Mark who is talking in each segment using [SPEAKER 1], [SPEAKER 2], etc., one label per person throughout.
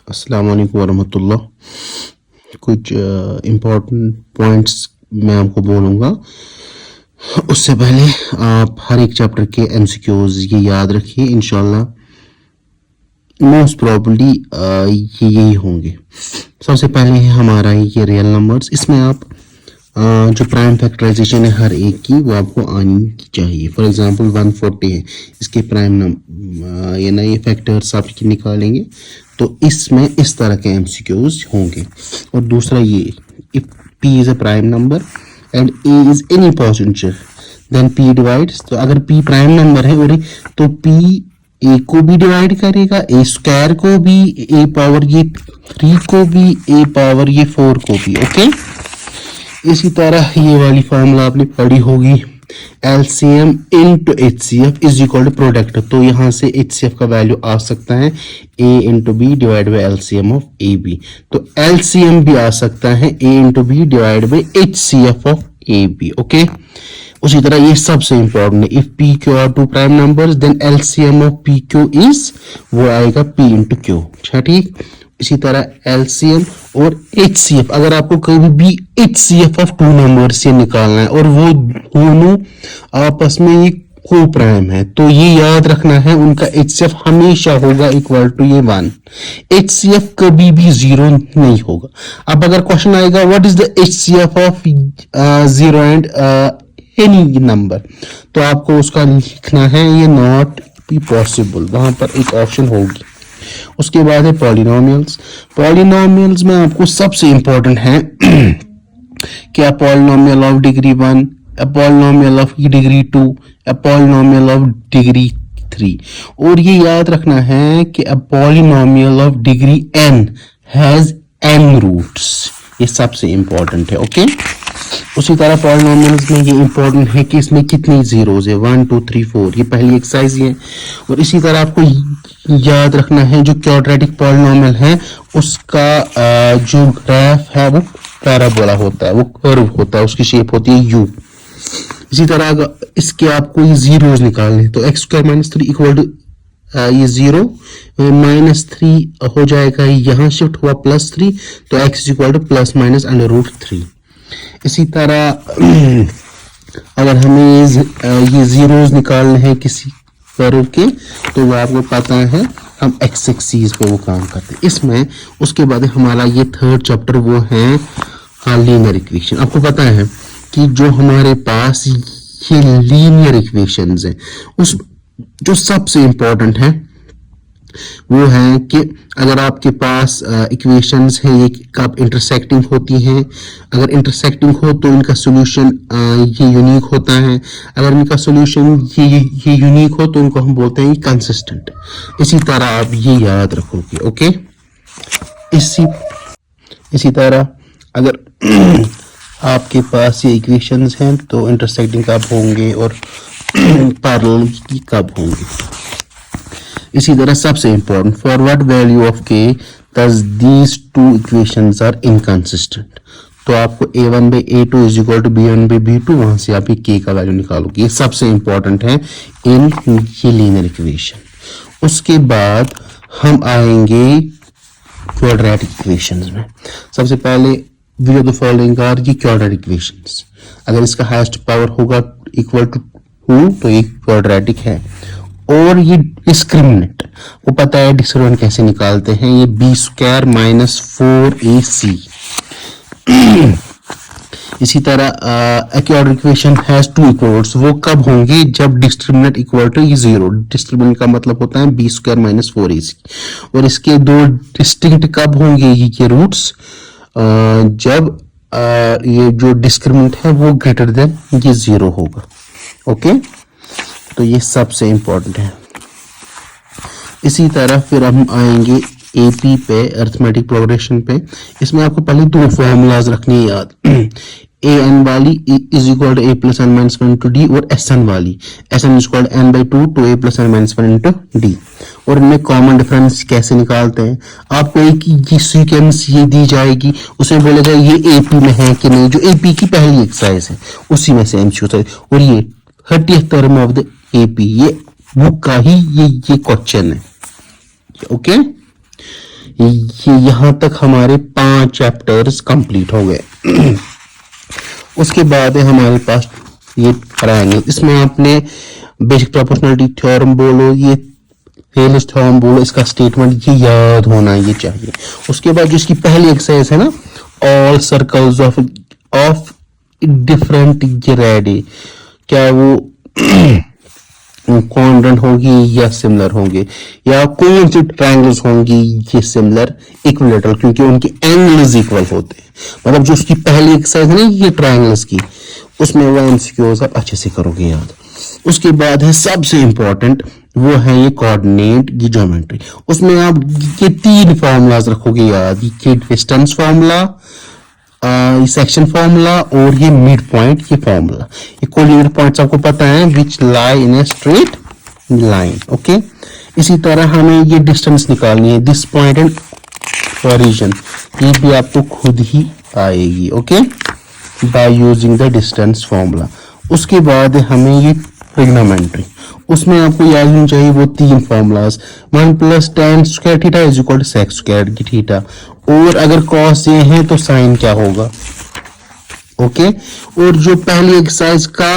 [SPEAKER 1] अस्सलाम वालेकुम वरहमतुल्लाह। कुछ इम्पोर्टेंट पॉइंट्स मैं आपको बोलूँगा। उससे पहले आप हर एक चैप्टर के एमसीक्यूज ये याद रखिए, इंशाल्लाह मोस्ट प्रॉब्ली ये यही होंगे। सबसे पहले है हमारा ये रियल नंबर्स। इसमें आप जो प्राइम फैक्टराइजेशन है हर एक की वो आपको आनी चाहिए। फॉर एग्जांपल 140 है, इसके प्राइम ये ना ये फैक्टर्स आप निकालेंगे तो इसमें इस तरह के एमसीक्यूज होंगे। और दूसरा ये if p is a prime number and a is any positive then p divides. तो अगर p प्राइम नंबर है और तो p a को भी डिवाइड करेगा, a स्क्वायर को भी, a पावर ये 3 को भी, a पावर ये 4 को भी। ओके, इसी तरह ये वाली फॉर्मूला आपने पढ़ी होगी, LCM into HCF is equal to product. तो यहाँ से HCF का वैल्यू आ सकता है A into B divide by LCM of AB। तो LCM भी आ सकता है A into B divide by HCF of AB। Okay, उसी तरह ये सबसे इंपॉर्टेंट है, if P Q are two prime numbers then LCM of P Q is वो आएगा P इंटू Q। अच्छा ठीक, इसी तरह LCM और HCF, अगर आपको कभी भी HCF ऑफ टू नंबर से निकालना है और वो दोनों आपस में ये को प्राइम है तो ये याद रखना है उनका HCF हमेशा होगा इक्वल टू ये 1। HCF कभी भी 0 नहीं होगा। अब अगर क्वेश्चन आएगा what is the HCF of 0 and any number, तो आपको उसका लिखना है ये नॉट बी पॉसिबल, वहां पर एक ऑप्शन होगी। उसके बाद है पॉलिनोमियल्स। पॉलिनोमियल्स में आपको सबसे इंपॉर्टेंट है क्या polynomial of degree 1, a polynomial of degree 2, a polynomial of degree 3। और ये याद रखना है कि a polynomial of degree n has n roots, ये सबसे इंपॉर्टेंट है। ओके, उसी तरह पॉलिनोमियल्स में ये इंपॉर्टेंट है कि इसमें कितनी जीरोज है, 1 2 3 4, ये पहली एक्सरसाइज है। और इसी तरह आपको याद रखना है जो क्वाड्रेटिक पॉलिनोमियल है उसका जो ग्राफ है वो पैराबोला होता है, वो कर्व होता है, उसकी शेप होती है u। इसी तरह अगर इसके आपको ये जीरोज निकालने तो x square minus 3 equal to ये 0 -3 हो जाएगा, यहाँ शिफ्ट हुआ +3 तो x equal two plus minus √3। इसी तरह अगर हमें ये जीरोज निकालने हैं किसी कर्व के तो वो आपको पता है हम एक्स एक्सिस पे वो काम करते हैं इसमें। उसके बाद हमारा ये थर्ड चैप्टर वो है लीनियर इक्वेशन। आपको पता है कि जो हमारे पास ये लीनियर इक्वेशंस हैं उस जो सबसे इंपॉर्टेंट है वो है कि अगर आपके पास इक्वेशंस हैं ये कब इंटरसेक्टिंग होती हैं, अगर इंटरसेक्टिंग हो तो इनका सॉल्यूशन ये यूनिक होता है, अगर इनका सॉल्यूशन ये यूनिक हो तो इनको हम बोलते हैं कंसिस्टेंट। इसी तरह आप ये याद रखोगे। ओके, इसी तरह अगर आपके पास ये इक्वेशंस हैं तो इंटरसेक्टिंग कब होंगे और पैरेलल कब होंगे। इसी तरह सबसे important for what value of k thus these two equations are inconsistent। तो आपको a1 by a2 is equal to b1 by b2, वहां से आप ये k का वैल्यू निकालोगे। ये सबसे इंपॉर्टेंट है इन ये लीनियर इक्वेशन। उसके बाद हम आएंगे क्वाड्रेटिक इक्वेशंस में। सबसे पहले which of the following are ये क्वाड्रेटिक इक्वेशंस। अगर इसका हाईएस्ट पावर होगा इक्वल टू 2 तो ये क्वाड्रेटिक है। और ये डिस्क्रिमिनेंट वो पता है डिस्क्रिमिनेंट कैसे निकालते हैं, ये b स्क्वायर माइनस 4ac। इसी तरह quadratic equation has two equals, वो कब होंगे जब डिस्क्रिमिनेंट इक्वल टू ये 0। डिस्क्रिमिनेंट का मतलब होता है b स्क्वायर माइनस 4ac। और इसके दो डिस्टिंक्ट कब होंगे ये रूट्स, जब ये जो डिस्क्रिमिनेंट है वो ग्रेटर देन ये 0 होगा। ओके, तो ये सबसे इंपॉर्टेंट है। इसी तरह फिर हम आएंगे AP पे, अरिथमेटिक प्रोग्रेशन पे। इसमें आपको पहले दो फॉर्मूलाज रखनी है याद, an वाली is equal to a plus n minus 1 into d, और sn वाली sn is equal n by 2 two a plus n minus 1 into d. और इनमें कॉमन डिफरेंस कैसे निकालते हैं, आपको एक सीक्वेंस ये दी जाएगी, उसे बोलेगा ये AP में है कि नहीं, जो AP की पहली एक्सरसाइज है उसी में से MCQ है। और ये 30th term of the AP ये बुक का ही ये क्वेश्चन है। ओके, ये यहाँ तक हमारे 5 चैप्टर्स कंप्लीट हो गए। उसके बाद है हमारे पास ये ट्रायंगल, इसमें आपने बेसिक प्रोपोर्शनलिटी थ्योरम बोलो, ये हेलिस थ्योरम बोलो, इसका स्टेटमेंट ये याद होना ये चाहिए। उसके बाद जो इसकी पहली एक्सरसाइज है ना, all circles of different ready, क्या वो कॉन्ग्रुएंट होगी या सिमिलर होंगे, या कौन सी ट्रायंगल्स होंगी ये सिमिलर इक्विलेटरल, क्योंकि उनके एंगल्स इक्वल होते हैं। मतलब जो उसकी पहली एक्सरसाइज है ना ये ट्रायंगल्स की, उसमें वो एमसीक्यूज आप अच्छे से करोगे याद। उसके बाद है सबसे इंपॉर्टेंट, वो है ये कोऑर्डिनेट की ज्योमेट्री। उसमें आप ये 3 फॉर्मूलाज रखोगे याद, ये डिस्टेंस फॉर्मूला, ये सेक्शन फॉर्मूला और ये मिड पॉइंट ये फॉर्मूला। ये कोऑर्डिनेट पॉइंट्स आपको पता है विच लाई इन ए स्ट्रेट लाइन। ओके, इसी तरह हमें ये डिस्टेंस निकालनी है, दिस पॉइंट एंड ओरिजिन, ये भी आपको खुद ही आएगी। Okay, by using the distance formula. उसके बाद हमें ये ट्रिग्नोमेट्री, उसमें आपको याद होनी चाहिए वो 3 formulas, 1 + tan square theta is equal to sec square की थीटा, और अगर cos ये है तो sin क्या होगा। ओके, और जो पहली एक्सरसाइज का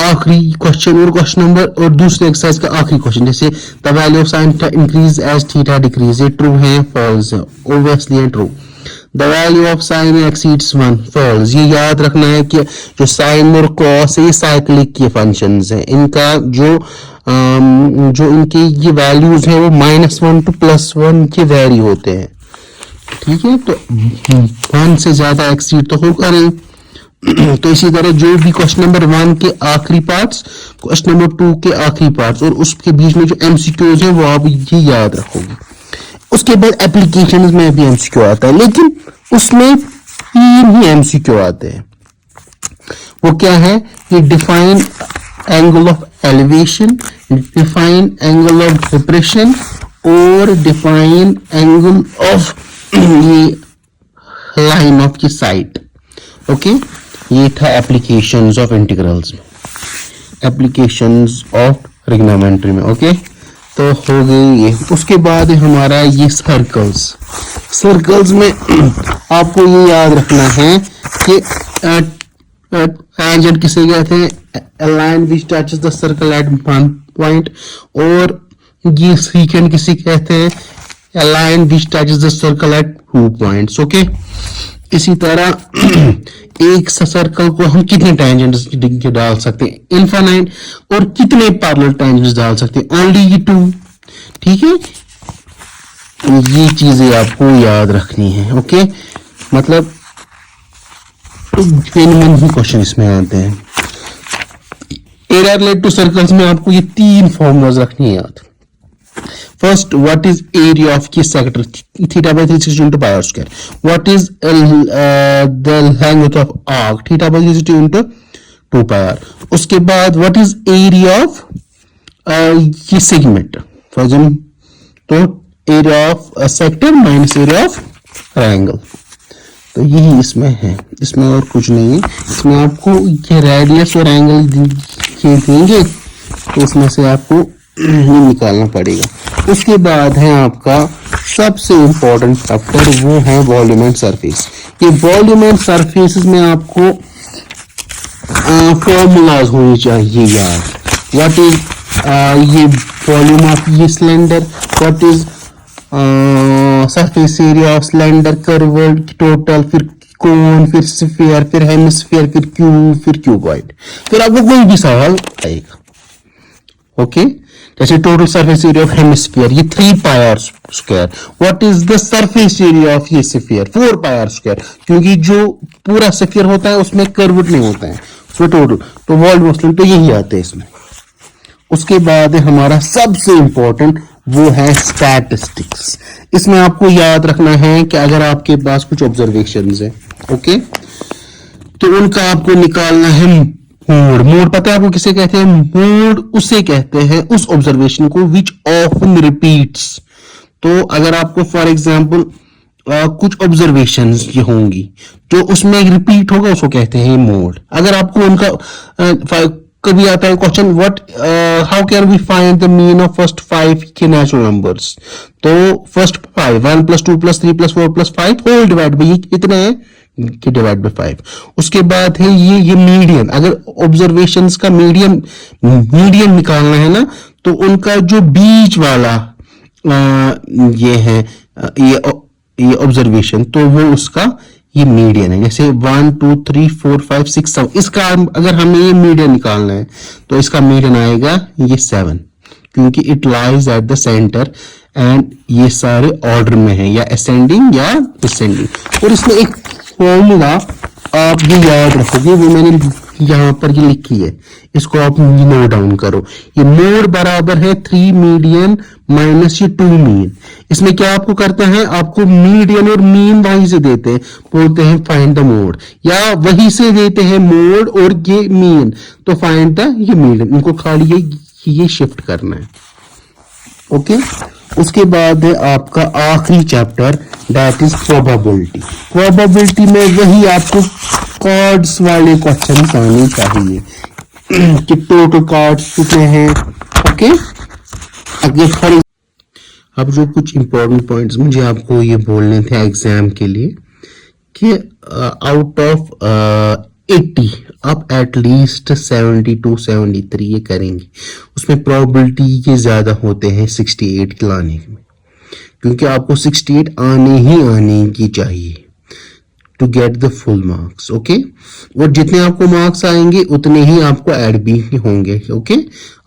[SPEAKER 1] आखिरी क्वेश्चन और क्वेश्चन नंबर, और दूसरी एक्सरसाइज का आखिरी क्वेश्चन, जैसे the value of sine increase as theta decrease, ये ट्रू है फॉल्स है, ऑब्वियसली है true. The value of sine exceeds 1 false, ये याद रखना है कि जो साइन और कॉस है ये साइक्लिक के फंक्शंस हैं, इनका जो इनकी ये वैल्यूज है वो -1 to +1 के वेरी होते हैं। ठीक है, तो 1 से ज्यादा एक्सीड तो होगा नहीं। तो इसी तरह जो भी क्वेश्चन नंबर 1 के आखिरी पार्ट्स, क्वेश्चन नंबर 2 के आखिरी पार्ट्स, और उसके बीच में जो एमसीक्यूज है वो आप ये याद रखोगे। उसके बाद एप्लीकेशंस में भी एमसीक्यू आता है, लेकिन उसमें 3 ही एमसीक्यू आते हैं। वो क्या है, ये define angle of elevation, define angle of depression, और डिफाइन एंगल ऑफ ये लाइन ऑफ की साइट। ओके, ये था एप्लीकेशंस ऑफ इंटीग्रल्स में, एप्लीकेशंस ऑफ ट्रिग्नोमेट्री में। ओके, तो हो गई ये। उसके बाद हमारा ये सर्कल्स, सर्कल्स में आपको ये याद रखना है कि टेंजेंट किसे कहते हैं, a line which touches the circle at one point, और ये सेकेंड किसे कहते हैं, a line which touches the circle at 2 points। Okay, इसी तरह एक सर्कल को हम कितने टेंजेंट्स डाल सकते हैं, इनफाइनाइट, और कितने पैरेलल टेंजेंट्स डाल सकते हैं, ओनली ये 2। ठीक है, ये चीजें आपको याद रखनी है। ओके, मतलब मिनिमम ही क्वेश्चन इसमें आते हैं। एरिया रिलेटेड टू सर्कल्स में आपको ये 3 फॉर्मूलाज रखनी है याद। First, what is area of key sector? Theta by 360 into pi r square. What is the length of arc? Theta by 360 into 2 pi r. उसके बाद what is area of ये segment? For example, तो area of a sector minus area of triangle. तो यही इसमें है, इसमें और कुछ नहीं है। इसमें आपको ये रेडियस और एंगल देंगे, तो उसमें से आपको ये निकालना पड़ेगा। उसके बाद है आपका सबसे इंपॉर्टेंट फैक्टर, वो है वॉल्यूम एंड सरफेस। ये वॉल्यूम एंड सरफेस में आपको फॉर्मूलाज होनी चाहिए यार। व्हाट इज ये वॉल्यूम ऑफ ये cylinder, what is surface area of cylinder, curve total, फिर कोन, फिर स्फीयर, फिर हेमिस्फीयर, फिर क्यूब, फिर क्यूबॉइड, फिर आपको कोई भी सवाल आएगा। ओके, जैसे total surface area of hemisphere ये 3 pi R square, what is the surface area of ये स्फीयर 4 पाई आर स्क्वायर, क्योंकि जो पूरा स्फीयर होता है उसमें कर्व नहीं होता है, उसमें टोटल, तो वॉल्यूम तो यही आते हैं इसमें। उसके बाद हमारा सबसे इंपॉर्टेंट वो है स्टैटिस्टिक्स। इसमें आपको याद रखना है कि अगर आपके पास कुछ ऑब्जर्वेशंस है, ओके, तो उनका आपको निकालना है मोड। मोड पता है आपको किसे कहते हैं, मोड उसे कहते हैं उस ऑब्जर्वेशन को विच ऑफन रिपीट्स। तो अगर आपको फॉर एग्जांपल कुछ ऑब्जर्वेशंस ये होंगी जो उसमें रिपीट होगा, उसको कहते हैं मोड। अगर आपको उनका कभी आता है question what how can we find the mean of first 5 के नेचुरल नंबर्स। तो फर्स्ट 5 1 + 2 + 3 + 4 + 5 होल डिवाइड बाई, ये कितना है कि डिवाइड बाई 5। उसके बाद है ये मीडियन, अगर ऑब्जर्वेशंस का मीडियन निकालना है ना, तो उनका जो बीच वाला ये है ये ऑब्जर्वेशन, तो वो उसका ये मीडियन है। जैसे 1 2 3 4 5 6 7, इसका अगर हमें ये मीडियन निकालना है तो इसका मीडियन आएगा ये 7, क्योंकि it lies at the centre and ये सारे ऑर्डर में है, या असेंडिंग या डिसेंडिंग। और इसमें एक फॉर्मूला आप ये याद रखोगे, वो मैंने यहाँ पर ये लिखी है, इसको आप नोट डाउन करो। ये मोड बराबर है 3 मीडियन माइनस ये 2 मीन। इसमें क्या आपको करते हैं, आपको मीडियन और मीन वहीं से देते हैं, बोलते हैं फाइंड द मोड, या वहीं से देते हैं मोड और ये मीन, तो फाइंड द ये मीडियन। इनको खाली ये शिफ्ट करना है। ओके उसके बाद है आपका आखिरी chapter, that is probability. Probability में वही आपको कार्ड्स वाले क्वेश्चन आने चाहिए कि टोटल कार्ड्स कितने हैं। ओके अगर फॉर अब जो कुछ इंपॉर्टेंट पॉइंट्स मुझे आपको ये बोलने थे एग्जाम के लिए कि आउट ऑफ 80 आप एटलीस्ट 72 73 ये करेंगे। उसमें प्रोबेबिलिटी ये ज्यादा होते हैं 68 के लाने में, क्योंकि आपको 68 आने की चाहिए to get the full marks. Okay और जितने आपको मार्क्स आएंगे उतने ही आपको ऐड भी होंगे। ओके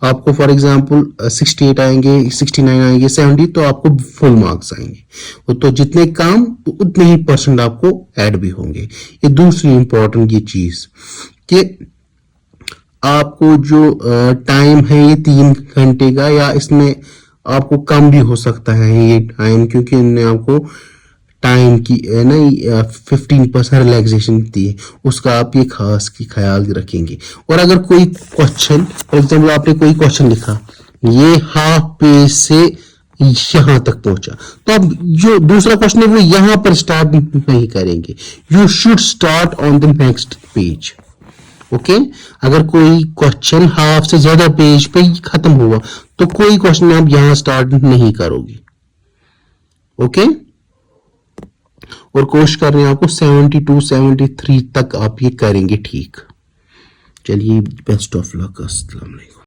[SPEAKER 1] आपको फॉर एग्जांपल 68 आएंगे, 69 आएंगे, 70, तो आपको फुल मार्क्स आएंगे। तो जितने कम उतने ही परसेंट आपको ऐड भी होंगे। ये दूसरी इंपॉर्टेंट ये चीज कि आपको जो टाइम है ये 3 घंटे का, या इसमें आपको कम भी हो सकता है ये टाइम, क्योंकि इन्होंने आपको टाइम की है ना 15% रिलैक्सेशन दी है, उसका आप ये खास की ख्याल रखेंगे। और अगर कोई क्वेश्चन फॉर एग्जाम्पल आपने कोई क्वेश्चन लिखा, ये हाफ पेज से यहां तक पहुंचा, तो अब जो दूसरा क्वेश्चन है वो यहां पर स्टार्ट नहीं करेंगे, you should start on the next page. Okay अगर कोई क्वेश्चन हाफ से ज्यादा पेज पे खत्म हुआ तो कोई क्वेश्चन आप यहां स्टार्ट नहीं करोगे। ओके और कोशिश कर रहे हैं आपको 72 73 तक आप ये करेंगे। ठीक चलिए बेस्ट ऑफ लक, अस्सलाम वालेकुम।